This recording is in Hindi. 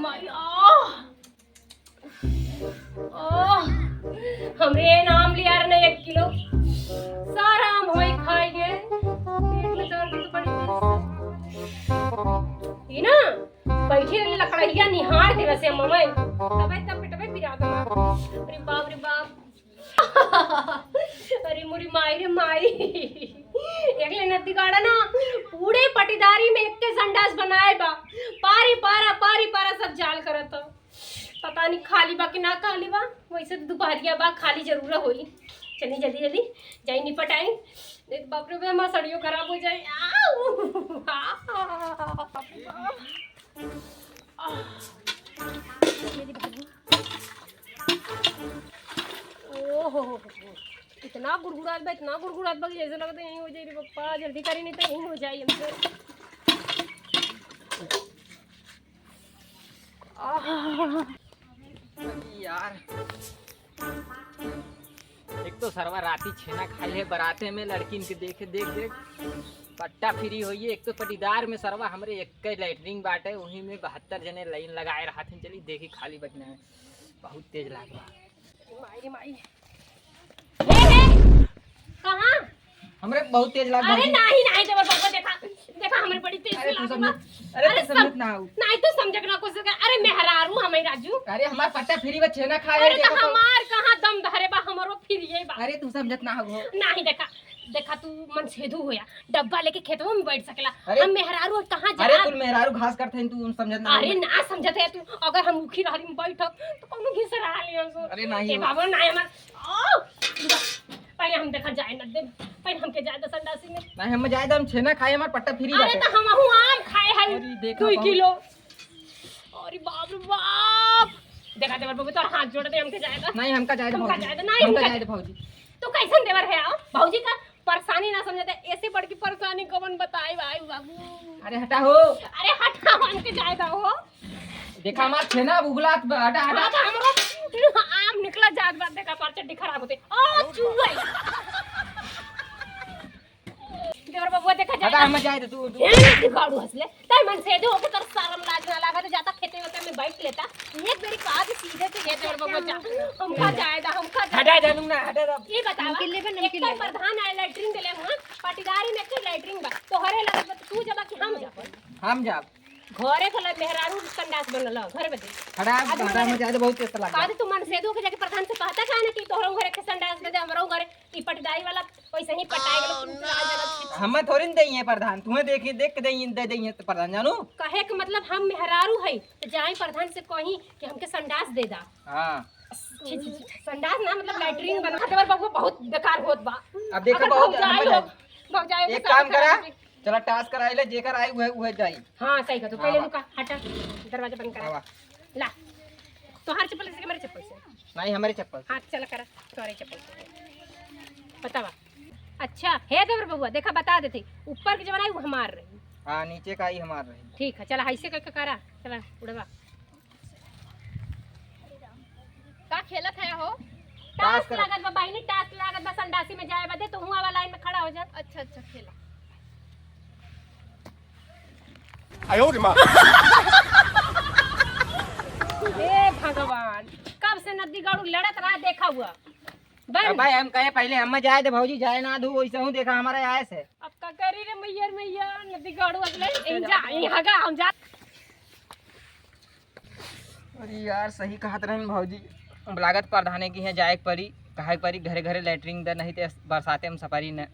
माई हमरे नाम लिया रे 1 किलो सारा हम होई खाएंगे पेट में दर्द तो बड़ी ये ना बैठी रही लकड़िया निहार दे वैसे मम्मी तबे तब पिटबे पिरा दो अरे बाप रे बाप अरे मुरी माई रे माई एकले नदी गाड़ा ना पूरे पटीदारी में एक के संडास बनाए बा पारी पारा सब जाल करत पता नहीं खाली बा कि ना खाली बा वैसे तो दोपहरिया बा खाली जरूर होई चली जल्दी जाई निपट आई देख बाप रे हमारा सड़ियों खराब हो जाए ओहो इतना गुड़गुड़ात बा कि जैसे लगता है यहीं हो जाए पप्पा जल्दी करी नहीं तो यहीं हो जाए हमसे यार एक तो सरवा राती छेना खाई है बराते में लड़की के देख पट्टा फ्री हुई है। एक तो पटीदार में सरवा हमरे एक लैटरिंग बाटे वही में 72 जने लाइन लगाए रहा थे चली देखी खाली बचना है बहुत तेज लाग रहा माई कहाँ हमरे बहुत तेज लाग अरे नहीं देवर बाबा देखा हमरे बड़ी तेज लाग अरे समझ ना हो नहीं तो समझ ना कोशिश कर अरे मेहरारू हमें राजू अरे हमार पट्टा फ्री में छेना खाए अरे तो हमार कहां दम धरे बा हमरो फिर यही बा अरे तू समझत ना हो नहीं देखा तू मन सेधू होया डब्बा लेके खेतवा में बैठ सकेला हम मेहरारू कहां जा अरे तू मेहरारू घास करथे तू समझत ना अरे ना समझत है तू अगर हम मुखी रहली में बैठब तो कोनो घिसरा लियो सो अरे नहीं ए बाबा नहीं हमर पहले हम देखा जाए न दे पहले हमके जाए तो संडासी में नहीं हम जाए हम छेना खाए हमार पट्टा फ्री बाटे अरे तो हम आम खाए है 2 किलो अरे बाप रे बाप देखा देवर बाबू तो हाथ जोड़ दे हमके जाएगा नहीं हमका जाए हमका जाए नहीं हमका जाए भौजी तो कैसन देवर है आओ भौजी का परेशानी ना समझते ऐसे बड़ की परेशानी कौन बताए भाई बाबू अरे हटा हो अरे हटा हमके जाए दो हो देखा हमार छेना बुगलात हटा हमरो आम निकला जात बात देखा पर चड्डी खराब होते ओ चुई देवर बाबू देखा जाए हटा हम जाए तू गाड़ू हंसले ताई मन से दो को तर शर्म लाज ना लगा तो जाता खेते होते में बैठ लेता एक मेरी काज सीधे से ये देवर बाबू जा हमका जाएगा हमका हटा जानू ना हटा ये बतावा एक तो प्रधान है लैटरिन देले हुआ पाटीदारी में के लैटरिन बा तो हरे लगे तू जबा कि हम जा घरे को मेहरारू संडास बनल घर में हटा में जाए बहुत तेज लगा बाद तू मन से दो के जाके प्रधान से कहता का ना कि तोहरा घरे के संडास दे हमरो घरे ई पटीदारी वाला पैसा ही पटाए गेलो हम थोड़ी नहीं देई है प्रधान तुम्हें देख के देई है तो प्रधान जानू कहे के मतलब हम मेहरारू है तो जाई प्रधान से कहीं कि हमके संडास दे दा हां संडास ना मतलब लैटरिन बना देवर बाबू बहुत बेकार होत बा अब देखो बहुत जाए एक काम करा चला टास्क कराइले जेकर आई उहे जाई हां सही कह तू पहले रुका हटा दरवाजा बंद करा ला तोहार चप्पल से मेरे चप्पल से नहीं हमारे चप्पल हां चला करा तोरे चप्पल से बतावा अच्छा है देवर बबुआ देखा बता देते ऊपर के जमाना वो हमार रही हां नीचे का ही हमार रही ठीक है चला ऐसे करके करा चला उड़वा का खेलत है हो टास्क लागत बा बाई ने टास्क लागत बा संडासी में जाए बदे तो हुआ वाला लाइन में खड़ा हो जा अच्छा खेला आयो रे मां हे भगवान कब से नदी गाड़ू लड़त रहा देखा हुआ भाई हम कहे पहले हम जाए थे भौजी जाए ना दू वैसे हूं देखा हमारे आए से अब का करी रे मैया नदी गाड़ू अगले यहां का हम जा अरे यार सही कहत रहन भौजी लागत प्रधाने की है जाए परी कहे परी घरे घरे लैटरिंग दे नहीं ते बरसाते में सफरी न